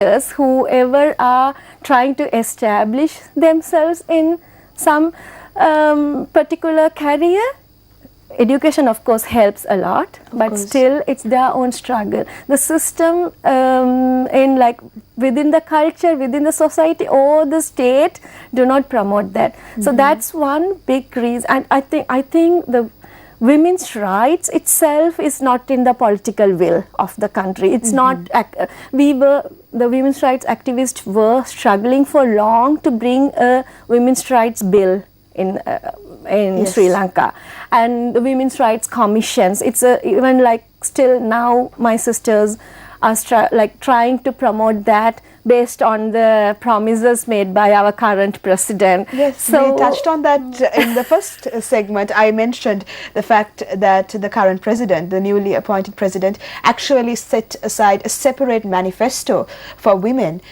whoever are trying to establish themselves in some particular career, education of course helps a lot, but still it's their own struggle. The system in like within the culture, within the society or the state do not promote that. So that's one big reason. And I think the women's rights itself is not in the political will of the country. It's not, the women's rights activists were struggling for long to bring a women's rights bill in Sri Lanka, and the women's rights commissions. It's even like still now my sisters are trying to promote that based on the promises made by our current president. Yes, so we touched on that in the first segment. I mentioned the fact that the current president, the newly appointed president, actually set aside a separate manifesto for women,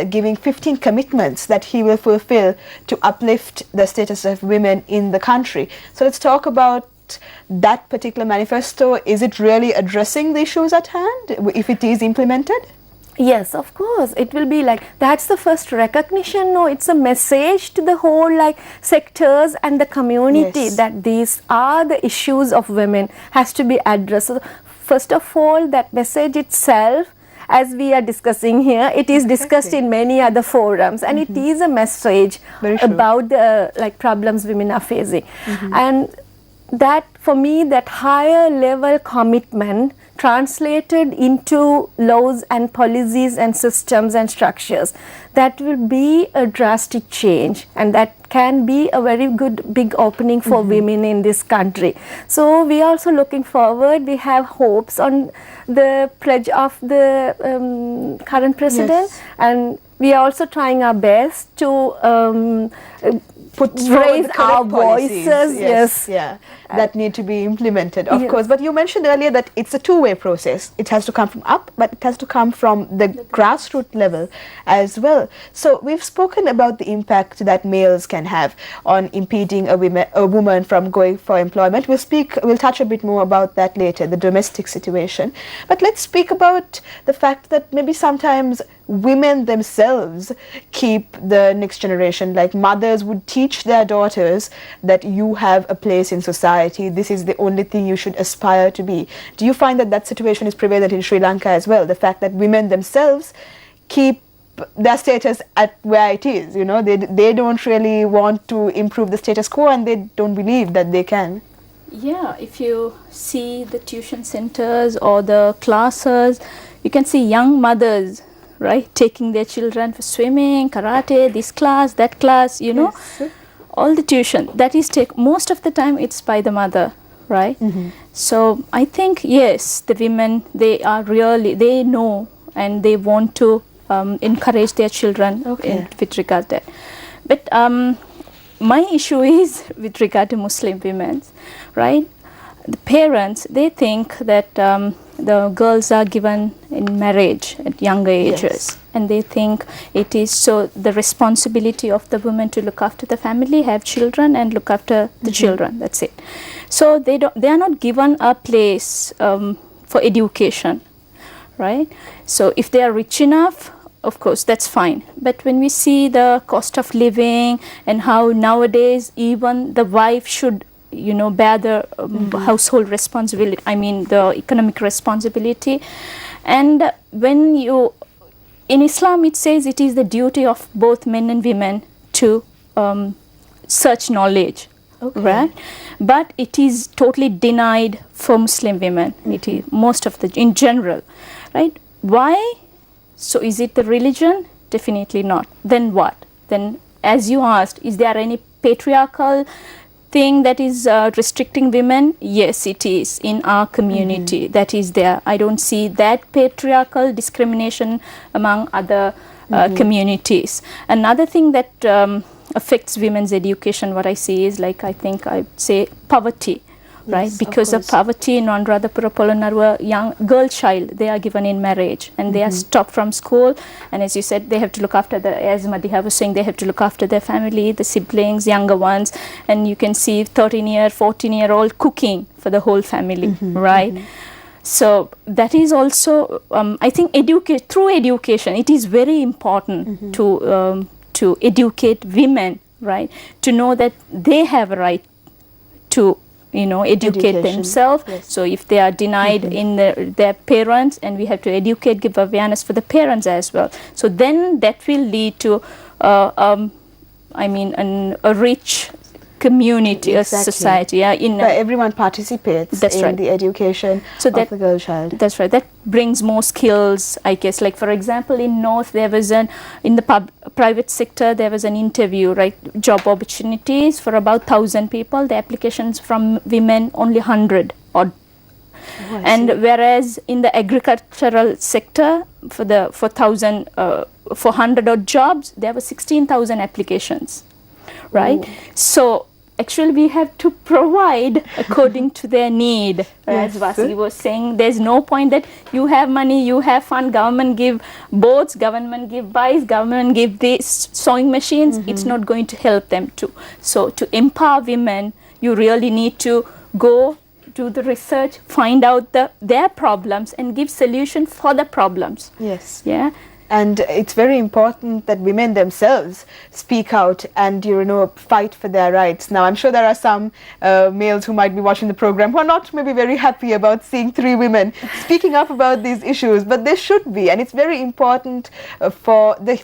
giving 15 commitments that he will fulfill to uplift the status of women in the country. So let's talk about that particular manifesto. Is it really addressing the issues at hand if it is implemented? Yes, of course. It will be like, that's the first recognition. No, it's a message to the whole like sectors and the community that these are the issues of women has to be addressed. So first of all, that message itself, as we are discussing here, it is discussed in many other forums, and it is a message about the like problems women are facing. And that for me, that higher level commitment translated into laws and policies and systems and structures, that will be a drastic change, and that can be a very good big opening for women in this country. So we are also looking forward. We have hopes on the pledge of the current president, and we are also trying our best to raise our voices, that need to be implemented, of course. But you mentioned earlier that it's a two-way process. It has to come from up, but it has to come from the grassroots level as well. So we've spoken about the impact that males can have on impeding a woman from going for employment. We'll touch a bit more about that later, the domestic situation. But let's speak about the fact that maybe sometimes women themselves keep the next generation, like mothers would teach their daughters that you have a place in society, this is the only thing you should aspire to be. Do you find that that situation is prevalent in Sri Lanka as well, the fact that women themselves keep their status at where it is, you know, they don't really want to improve the status quo, and they don't believe that they can? Yeah, if you see the tuition centers or the classes, you can see young mothers, right, taking their children for swimming, karate, this class, that class, you know, all the tuition that is most of the time it's by the mother, right? So I think yes, the women, they are really, they know and they want to encourage their children with regard to that. But my issue is with regard to Muslim women, right? The parents, they think that the girls are given in marriage at younger ages, and they think it is so the responsibility of the woman to look after the family, have children and look after the children, that's it. So they are not given a place for education, right? So if they are rich enough, of course that's fine, but when we see the cost of living and how nowadays even the wife should, you know, bear the household responsibility, I mean the economic responsibility. And when you, in Islam it says it is the duty of both men and women to search knowledge, right? But it is totally denied for Muslim women, it is most of the, in general, right? Why? So is it the religion? Definitely not. Then what? Then, as you asked, is there any patriarchal thing that is restricting women? Yes, it is in our community. That is there. I don't see that patriarchal discrimination among other communities. Another thing that affects women's education, what I see is, like, I think I'd say poverty, right? Because of poverty in Anuradhapura Polonnaruwa, young girl child, they are given in marriage and they are stopped from school, and as you said, they have to look after as Madiha was saying, they have to look after their family, the siblings, younger ones, and you can see 13-year, 14-year-old cooking for the whole family, right? So that is also, I think, through education, it is very important to educate women, right? To know that they have a right to, educate Education. themselves. Yes. So if they are denied in their parents, and we have to educate, give awareness for the parents as well. So then that will lead to, a rich community, a Exactly. society. Yeah, Where everyone participates That's in right. the education So of that- the girl child. That's right. That brings more skills, I guess. Like, for example, in North, there was in the private sector, there was an interview, right? Job opportunities for about 1,000 people. The applications from women, only 100 odd. Oh, I And see. whereas in the agricultural sector, for 100 odd jobs, there were 16,000 applications, right? So actually we have to provide according to their need. As Yes. Vasi was saying, there's no point that you have money, you have fun, government give boats, government give bikes, government give these sewing machines. It's not going to help them too. So to empower women, you really need to go do the research, find out their problems, and give solution for the problems. Yes. Yeah. And it's very important that women themselves speak out and, fight for their rights. Now, I'm sure there are some males who might be watching the program who are not maybe very happy about seeing 3 women speaking up about these issues, but they should be. And it's very important for the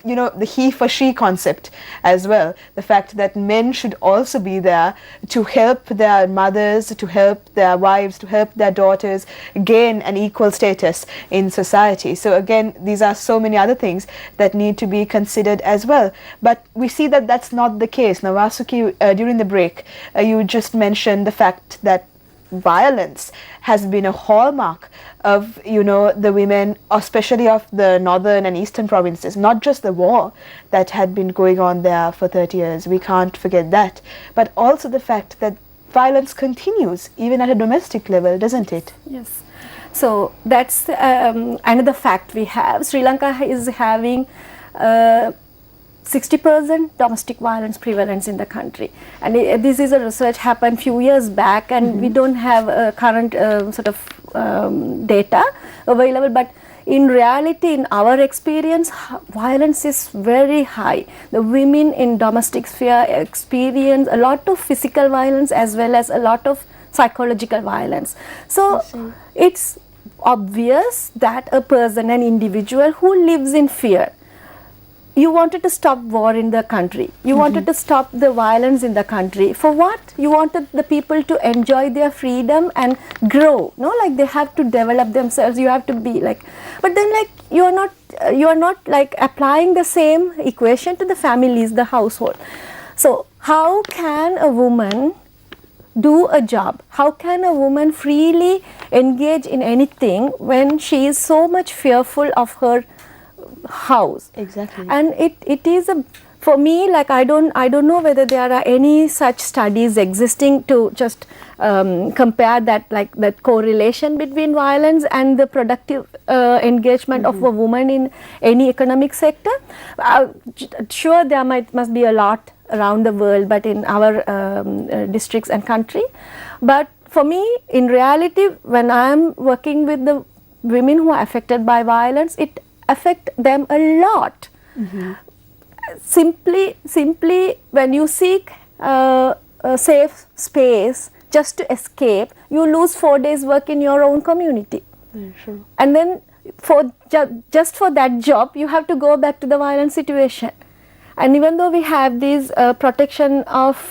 he for she concept as well. The fact that men should also be there to help their mothers, to help their wives, to help their daughters gain an equal status in society. So again, these are so many other things that need to be considered as well. But we see that that's not the case. Now, Vasuki, during the break, you just mentioned the fact that violence has been a hallmark of, the women, especially of the northern and eastern provinces, not just the war that had been going on there for 30 years. We can't forget that. But also the fact that violence continues even at a domestic level, doesn't it? Yes. So that's another fact we have. Sri Lanka is having 60% domestic violence prevalence in the country, and this is a research happened few years back, and we don't have current sort of data available, but in reality, in our experience, violence is very high. The women in domestic sphere experience a lot of physical violence as well as a lot of psychological violence. So it's obvious that a person, an individual who lives in fear, you wanted to stop war in the country, you wanted to stop the violence in the country. For what? You wanted the people to enjoy their freedom and grow, like they have to develop themselves, you have to be like, but then like you are not like applying the same equation to the families, the household. So how can a woman do a job? How can a woman freely engage in anything when she is so much fearful of her house? Exactly. And it is for me, like I don't know whether there are any such studies existing to just compare that, like that correlation between violence and the productive engagement of a woman in any economic sector. Sure, there must be a lot around the world, but in our districts and country. But for me, in reality, when I am working with the women who are affected by violence, it affects them a lot. Simply when you seek a safe space just to escape, you lose 4 days work in your own community. True. And then for just for that job, you have to go back to the violent situation. And even though we have these protection of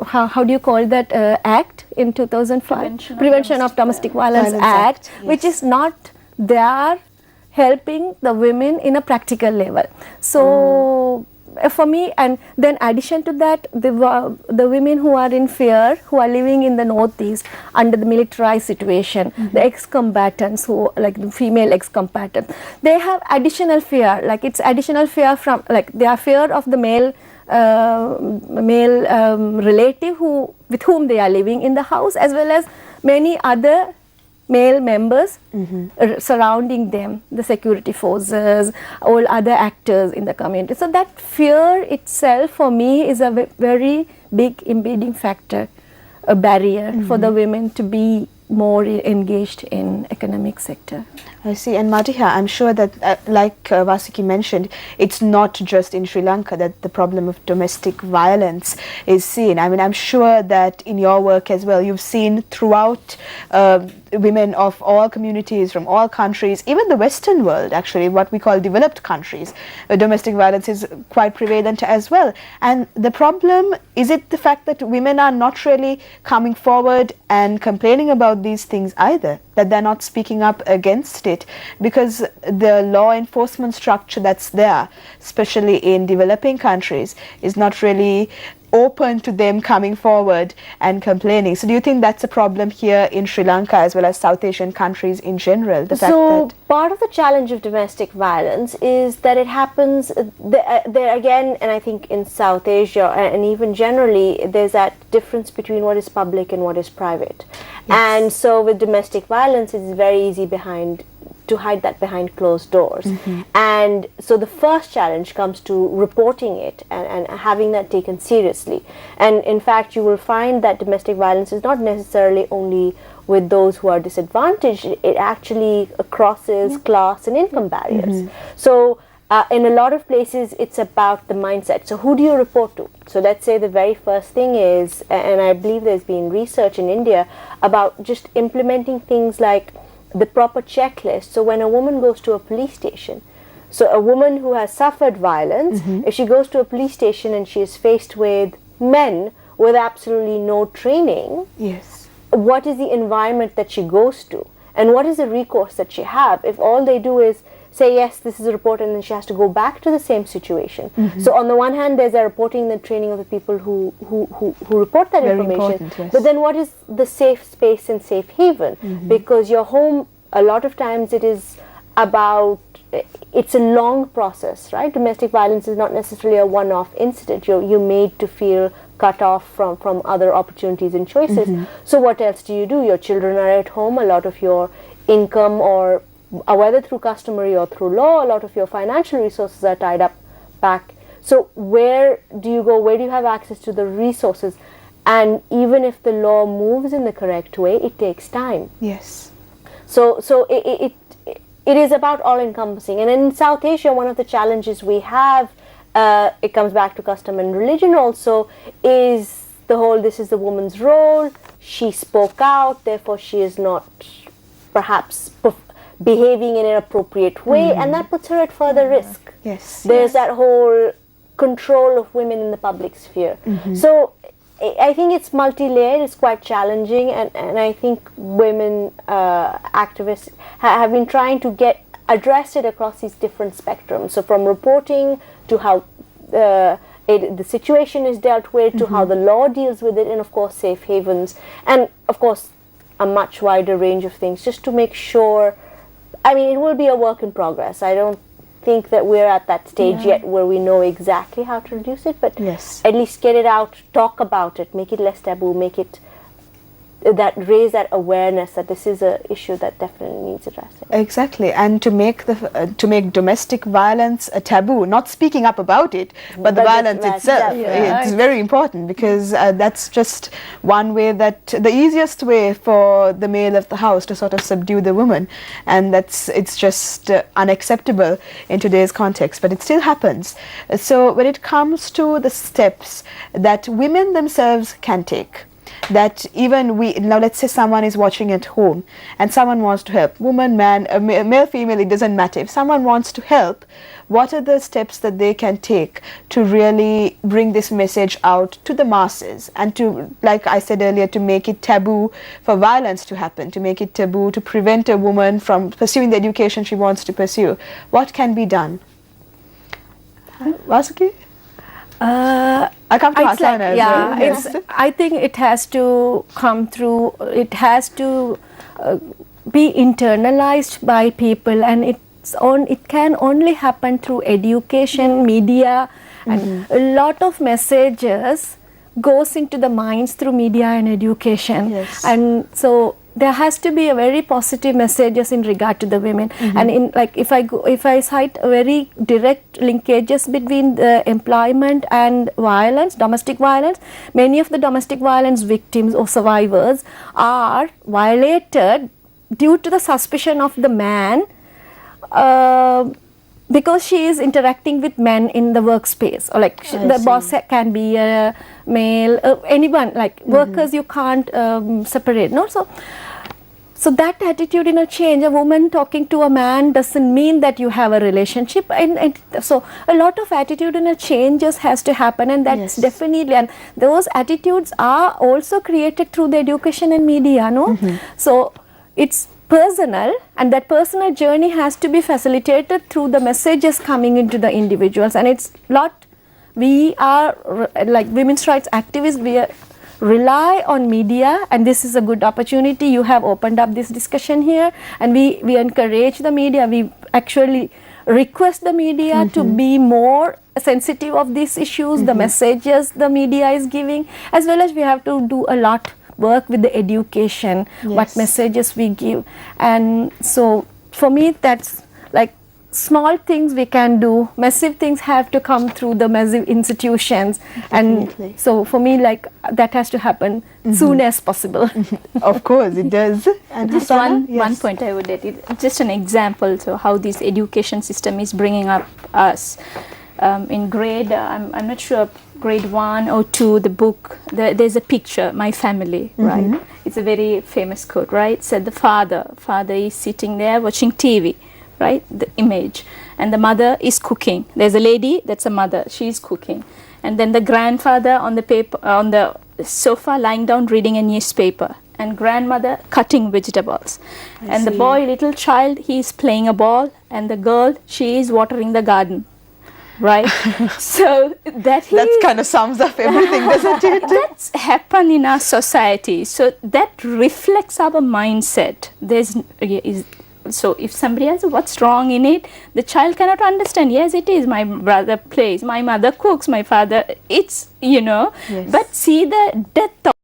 how do you call that act in 2005, Prevention of Domestic Violence Act, yes. which is not there helping the women in a practical level. So for me, and then addition to that, the women who are in fear, who are living in the northeast under the militarized situation, the ex-combatants, who like the female ex-combatants, they have additional fear, like it's additional fear from, like they are fear of the male relative with whom they are living in the house, as well as many other male members surrounding them, the security forces, all other actors in the community. So that fear itself for me is a very big impeding factor a barrier for the women to be more engaged in economic sector. I see. And Madiha, I'm sure that like Vasuki mentioned, it's not just in Sri Lanka that the problem of domestic violence is seen. I mean, I'm sure that in your work as well, you've seen throughout women of all communities from all countries, even the Western world, actually, what we call developed countries, domestic violence is quite prevalent as well. And the problem, is it the fact that women are not really coming forward and complaining about these things either, that they're not speaking up against it, because the law enforcement structure that's there, especially in developing countries, is not really open to them coming forward and complaining. So do you think that's a problem here in Sri Lanka as well as South Asian countries in general? The fact that part of the challenge of domestic violence is that it happens there again, and I think in South Asia and even generally, there's that difference between what is public and what is private. Yes. And so with domestic violence, it's very easy to hide that behind closed doors. And so the first challenge comes to reporting it and having that taken seriously. And in fact, you will find that domestic violence is not necessarily only with those who are disadvantaged, it actually crosses class and income barriers. So in a lot of places, it's about the mindset. So who do you report to? So let's say the very first thing is, and I believe there's been research in India about just implementing things like the proper checklist. So when a woman goes to a police station, so a woman who has suffered violence, if she goes to a police station and she is faced with men with absolutely no training, yes, what is the environment that she goes to? And what is the recourse that she have if all they do is say, yes, this is a report, and then she has to go back to the same situation. So on the one hand, there's a reporting and the training of the people who report that Very information. important, yes. But then what is the safe space and safe haven? Because your home, a lot of times it is about, it's a long process, right? Domestic violence is not necessarily a one-off incident. You're made to feel cut off from other opportunities and choices. So what else do? Your children are at home. A lot of your income, or whether through customary or through law, a lot of your financial resources are tied up back. So where do you go? Where do you have access to the resources? And even if the law moves in the correct way, it takes time. yes, So it is about all encompassing. And in South Asia, one of the challenges we have, it comes back to custom and religion also, is the whole, this is the woman's role, she spoke out, therefore she is not perhaps behaving in an appropriate way, and that puts her at further risk. yes, There's that whole control of women in the public sphere. So I think it's multi-layered, it's quite challenging, and I think women activists have been trying to address it across these different spectrums. So from reporting to how the situation is dealt with, to how the law deals with it, and of course safe havens, and of course a much wider range of things, just to make sure. I mean, it will be a work in progress. I don't think that we're at that stage yet where we know exactly how to reduce it, but yes. at least get it out, talk about it, make it less taboo, raise that awareness that this is an issue that definitely needs addressing. Exactly, and to make domestic violence a taboo, not speaking up about it, but the violence itself. It's very important, because that's just one way, that the easiest way for the male of the house to sort of subdue the woman, and it's just unacceptable in today's context, but it still happens. So when it comes to the steps that women themselves can take, that even now let's say someone is watching at home and someone wants to help, woman, man, male, female, it doesn't matter. If someone wants to help, what are the steps that they can take to really bring this message out to the masses, and to, like I said earlier, to make it taboo for violence to happen, to make it taboo to prevent a woman from pursuing the education she wants to pursue? What can be done? Vasuki? I come to Hassan as well. I think it has to come through, it has to be internalized by people, and it can only happen through education, media, and a lot of messages goes into the minds through media and education. Yes. And so there has to be a very positive messages in regard to the women. And in like if I cite very direct linkages between the employment and violence, domestic violence, many of the domestic violence victims or survivors are violated due to the suspicion of the man, because she is interacting with men in the workspace, or like the boss can be a male, anyone, like workers you can't separate, no? So that attitude in a change, a woman talking to a man doesn't mean that you have a relationship, and so a lot of attitude in a changes has to happen, and that's definitely, and those attitudes are also created through the education and media, no? So it's personal, and that personal journey has to be facilitated through the messages coming into the individuals. And it's lot, we are like women's rights activists, we rely on media, and this is a good opportunity. You have opened up this discussion here, and we encourage the media, we actually request the media to be more sensitive of these issues, the messages the media is giving, as well as we have to do a lot work with the education, what messages we give. And so for me, that's like small things we can do, massive things have to come through the massive institutions. And so for me, like that has to happen soon as possible. Of course it does. And just one point I would add, just an example, so how this education system is bringing up us. In grade, I'm not sure, grade 1 or 2, the book, there's a picture, My Family, right? It's a very famous quote, right? Said the father is sitting there watching TV, right? The image. And the mother is cooking. There's a lady, that's a mother, she's cooking. And then the grandfather on the sofa lying down reading a newspaper. And grandmother cutting vegetables. And the boy, little child, he's playing a ball. And the girl, she is watering the garden. Right, so that kind of sums up everything, doesn't it? That's happened in our society. So that reflects our mindset. So if somebody asks what's wrong in it, the child cannot understand. Yes, it is. My brother plays, my mother cooks, my father. It's but see the depth of